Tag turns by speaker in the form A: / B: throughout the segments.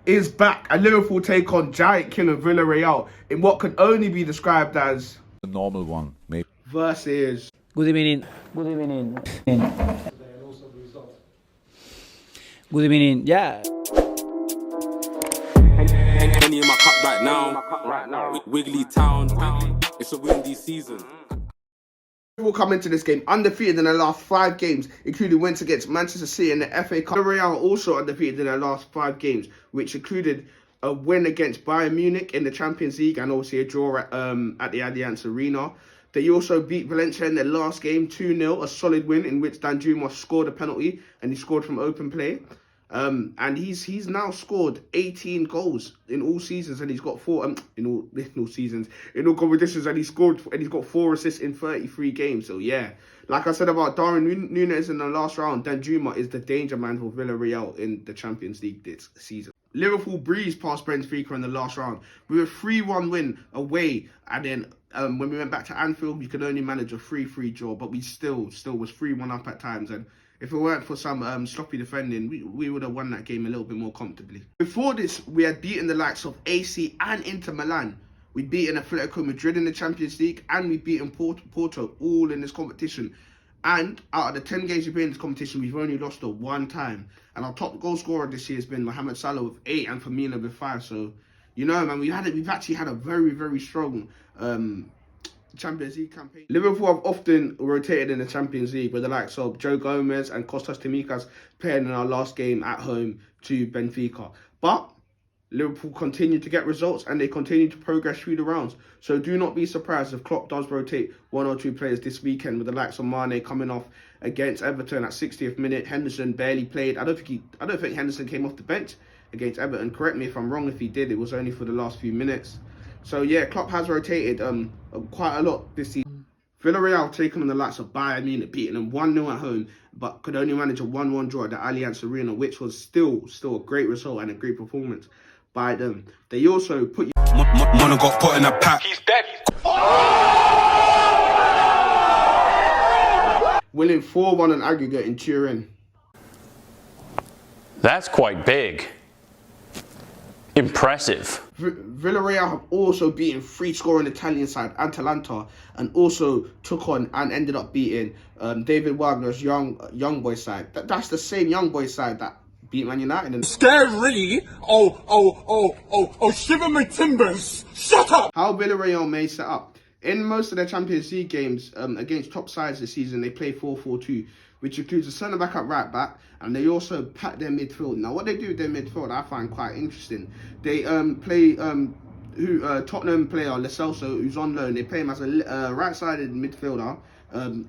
A: is back, and Liverpool take on giant killer Villarreal in what can only be described as
B: a normal one, maybe.
A: Versus
C: Good evening. Good evening. Good evening. Yeah.
D: Any in my cup right now. Wiggly Town. It's a windy season.
A: Liverpool come into this game undefeated in their last 5 games, including wins against Manchester City in the FA Cup. Villarreal also undefeated in their last 5 games, which included a win against Bayern Munich in the Champions League and obviously a draw at the Allianz Arena. They also beat Valencia in their last game 2-0, a solid win in which Danjuma scored a penalty and he scored from open play. And he's now scored 18 goals in all seasons, and he's got 4 in all seasons, in all competitions, and he's got 4 assists in 33 games. So yeah, like I said about Darwin Núñez in the last round, Danjuma is the danger man for Villarreal in the Champions League this season. Liverpool breezed past Benfica in the last round with a 3-1 win away, and then when we went back to Anfield, we could only manage a 3-3 draw, but we still was 3-1 up at times, and if it weren't for some sloppy defending, we would have won that game a little bit more comfortably. Before this, we had beaten the likes of AC and Inter Milan. We'd beaten Atletico Madrid in the Champions League, and we'd beaten Porto all in this competition. And out of the 10 games we've been in this competition, we've only lost at 1 time. And our top goal scorer this year has been Mohamed Salah with 8 and Firmino with 5. So, you know, man, we've actually had a very, very strong Champions League campaign. Liverpool have often rotated in the Champions League with the likes of Joe Gomez and Kostas Tsimikas playing in our last game at home to Benfica. But Liverpool continue to get results and they continue to progress through the rounds. So do not be surprised if Klopp does rotate 1 or 2 players this weekend, with the likes of Mane coming off against Everton at 60th minute. Henderson barely played. I don't think Henderson came off the bench against Everton. Correct me if I'm wrong. If he did, it was only for the last few minutes. So yeah, Klopp has rotated quite a lot this season. Villarreal taken on the likes of Bayern Munich, beating them 1-0 at home, but could only manage a 1-1 draw at the Allianz Arena, which was still a great result and a great performance by them. They also put
D: Mono got put in a pack. He's dead.
A: winning 4-1 on aggregate in Turin.
E: That's quite big. Impressive.
A: Villarreal have also beaten 3-scoring Italian side Atalanta, and also took on and ended up beating David Wagner's young boy side. That's the same young boy side that beat Man United. And
D: Scary! Oh, shiver my timbers! Shut up!
A: how Villarreal may set up. In most of their Champions League games against top sides this season, they play 4-4-2, which includes a centre-back at right-back, and they also pack their midfield. Now, what they do with their midfield, I find quite interesting. They play Tottenham player Lo Celso, who's on loan. They play him as a right-sided midfielder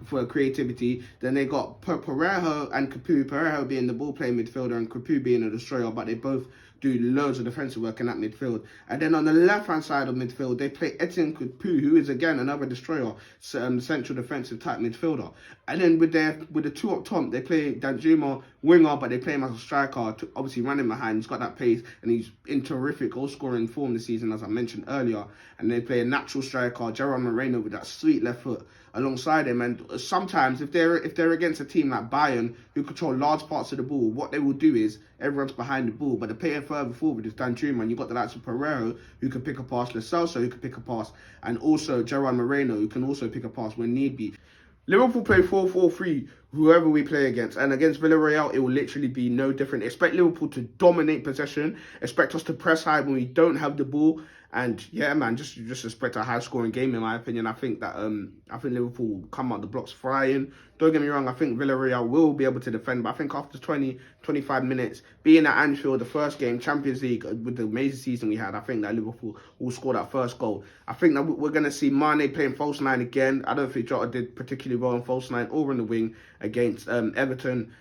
A: for creativity. Then they got Parejo and Capu. Parejo being the ball-playing midfielder and Capu being a destroyer, but they both do loads of defensive work in that midfield. And then on the left-hand side of midfield, they play Etienne Capu, who is again another destroyer, central defensive type midfielder. And then with the 2 up top, they play Danjuma winger, but they play him as a striker, obviously running behind. He's got that pace, and he's in terrific goal-scoring form this season, as I mentioned earlier. And they play a natural striker, Jurgen Moreno, with that sweet left foot alongside him. And sometimes if they're against a team like Bayern, who control large parts of the ball, what they will do is everyone's behind the ball, but they're playing further forward with Danjuma, and you've got the likes of Parejo, who can pick a pass, Lo Celso, who can pick a pass, and also Jurgen Moreno, who can also pick a pass when need be. Liverpool play 4-4-3 whoever we play against, and against Villarreal it will literally be no different. Expect Liverpool to dominate possession, expect us to press high when we don't have the ball, and yeah, man, just expect a high-scoring game in my opinion. I think Liverpool will come out the blocks flying. Don't get me wrong, I think Villarreal will be able to defend, but I think after 20-25 minutes, being at Anfield, the first game, Champions League, with the amazing season we had, I think that Liverpool will score that first goal. I think that we're going to see Mane playing false 9 again. I don't think Jota did particularly well on false 9 or in the wing against Everton.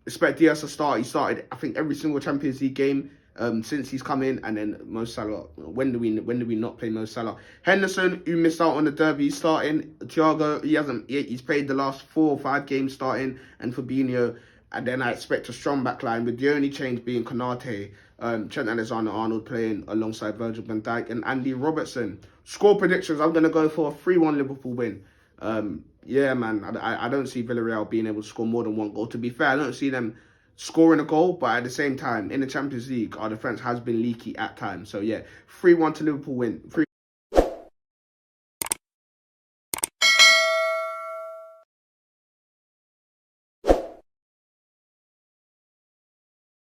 A: Expect Diaz to start. He started, I think, every single Champions League game since he's come in, and then Mo Salah. When do we not play Mo Salah? Henderson, who missed out on the derby, starting. Thiago, he's played the last 4 or 5 games starting, and Fabinho. And then I expect a strong back line, with the only change being Konate, Trent Alexander-Arnold playing alongside Virgil van Dijk and Andy Robertson. Score predictions, I'm going to go for a 3-1 Liverpool win. Yeah, man, I don't see Villarreal being able to score more than 1 goal. To be fair, I don't see them scoring a goal, but at the same time, in the Champions League, our defence has been leaky at times. So yeah, 3-1 to Liverpool win. 3-1